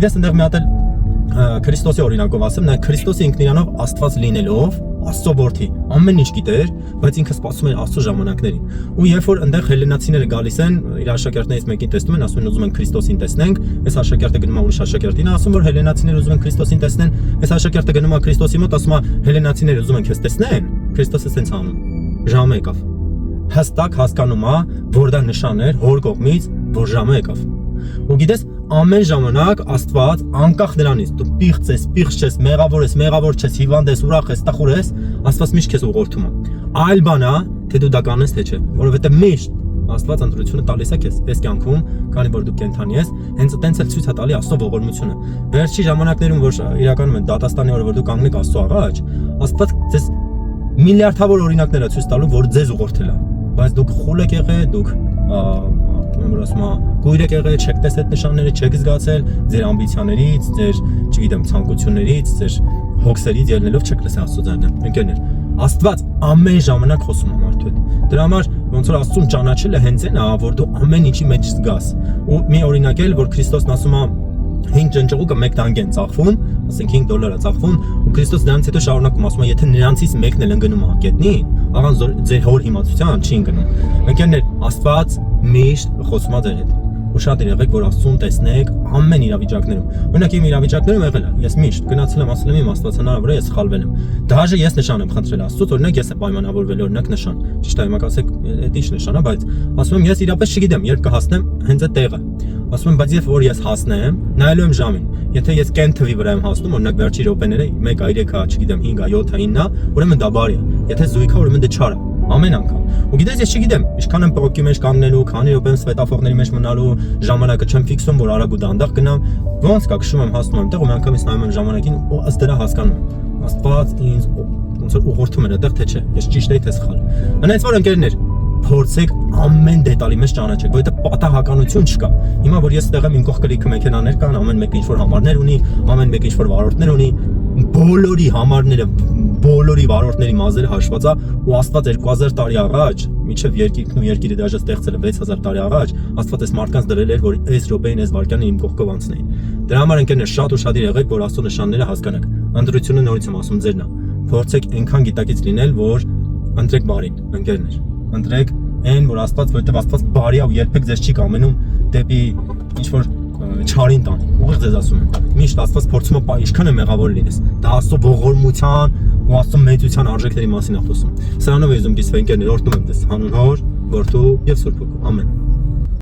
Գիտես այնտեղ մի հատ էլ Քրիստոսի օրինակով ասեմ, նա Քրիստոսը ինքն իրանով Աստված լինելով, Աստծո որդի, ամեն ինչ գիտեր, բայց ինքը սպասում էր Աստծո ժամանակներին։ Ու երբ որ այնտեղ հելենացիները գալիս են, իր աշակերտներից մեկին տեսնում են, ասում են ուզում են Քրիստոսին տեսնենք, այս աշակերտը գնում է ուրիշ աշակերտին, ասում որ հելենացիները ուզում են Քրիստոսին տեսնեն, այս աշակերտը գնում է Քրիստոսի մոտ, ասում է հելենացիները ուզում են քեզ տեսնեն, Քրիստոսը սենց անում։ Ժամը եկավ։ Հստակ հասկանում է, որ դա նշան էր հոր կողմից, որ ժամը եկավ։ Ու գիտես, ամեն ժամանակ Աստված անկախ նրանից դու պիղծ ես, պիղծ չես, մեղավոր չես, հիվանդ ես, ուրախ ես, տխուր ես, Աստված միշտ քեզ ուղղորդում է։ Այլ բան է, թե դու դա կանես թե չէ, որովհետև միշտ Աստված ընտրությունը տալիս է քեզ այս կյանքում, քանի որ դու կենթանի ես, հենց այտենց էլ ցույց է տալի Աստծո ողորմությունը։ Վերջի ժամանակներում, որ իրականում են դատաստանի օրը, որ դու կանգնեք Աստծո առաջ, Աստված ձեզ միլիարդավոր օրինակներ է ցույց տալու, որ ձեզ ուղղորդել է, բայց դուք խուլ եք եղել, դուք գույր եք եղել, չեք տեսել այդ նշանները, չեք զգացել, ձեր ամբիցիաներից, ձեր, չգիտեմ, ցանկություններից, ձեր հոգսերից ելնելով չեք լսել Աստծո ձայնը։ Ընկերներ, Աստված ամեն ժամանակ խոսում է մարդու հետ։ Դրա համար ոնց որ Աստծուն ճանաչելը հենց այն է, որ դու ամեն ինչի մեջ զգաս։ Ու մի օրինակ էլ, որ Քրիստոսն ասում է 5 ջնջուղը 1 տանգ են ծախվում, ասենք $5 է ծախվում, ու Քրիստոս դրանից հետո շարունակում ասում է, եթե նրանցից մեկն էլ ընկնում է գետնին, առանց ձեր հոր իմացության չի ընկնում։ Ընկերներ, Աստված միշտ խոսում է ձեր հետ։ Ու շատ եղեք, որ Աստծուն տեսնեք ամեն իրավիճակներում։ Օրինակ իմ իրավիճակներում եղել է, ես միշտ գնացել եմ, ասել եմ իմ Աստվածանարը վրա ես սխալվել եմ։ Դաժե ես նշան եմ խնդրել Աստծուց, օրինակ ես եմ պայմանավորվել, օրինակ նշան։ Ճիշտ է, հիմա կասեք, դա ի՞նչ նշան է, բայց ասում եմ ես իրապես չգիտեմ, երբ կհասնեմ հենց այդ տեղը։ Ասում եմ, բայց երբ որ ես հասնեմ, նայելու եմ ժամին։ Եթե ես կեն թվի վրա եմ հասնում, օրինակ վերջի րոպեները 1-3, չգիտեմ, 5, 7, 9, ուրեմն դա բարի է։ Եթե զույգ է, ուրեմն դա չար է։ Ամեն անգամ։ Ու գիտես, ես չգիտեմ, ինչքան եմ պրոկի մեջ կանգնելու, քանի րոպե եմ սվետաֆորների մեջ մնալու, ժամանակը չեմ ֆիքսում, որ արագ ու դանդաղ գնամ, ոնց կա քշում եմ հասնում եմ տեղ ու մի անգամից նայում եմ ժամանակին ու ըստ դրա հասկանում եմ։ Աստված ինձ ոնց որ ուղղորդում էր այդտեղ թե չէ, ես ճիշտ էի թե սխալ։ Այնպես որ ընկերներ, փորձեք ամեն դետալի մեջ ճանաչեք, որովհետեւ պատահականություն չկա։ Հիմա որ ես այդտեղ եմ, իմ կողքը լիքը մեքենաներ կան, ամեն մեկը ինչ-որ համարներ ունի, ամեն մեկը ինչ-որ վարորդներ ունի, բոլորի համարները, բոլորի վարորդների մազերը հաշված է, ու Աստված 2000 տարի առաջ, մինչև երկիրքն ու երկիրը դաժե ստեղծել է 6000 տարի առաջ, Աստված այս մարդկանց դրել էր, որ այս րոպեին, այս վարքյանին իմ կողքով անցնեին։ Դրա համար ընկերներ, շատ ու շատ եղեք, որ Աստծո նշանները հասկանաք։ Ընտրությունը նորից եմ ասում ձերն է։ Փորձեք այնքան գիտակից լինել, որ ընտրեք բարին, ընկերներ։ Ընտրեք այն, որ Աստված, որովհետև Աստված բարի է ու երբեք ձեզ չի կամենում դեպի ինչ-որ չարին տան։ Ուղիղ ձեզ ասում եմ։ Միշտ Աստված փորձում է ինչքան է մեղավոր լինես։ Դա Աստծո ողորմության ու Աստծո մեծության արժեքների մասին է խոսում։ Սրանով եմ կիսվել ընկերներ, օրհնում եմ ձեզ, հանուն Հոր, Որդու եւ Սուրբ Հոգու։ Ամեն։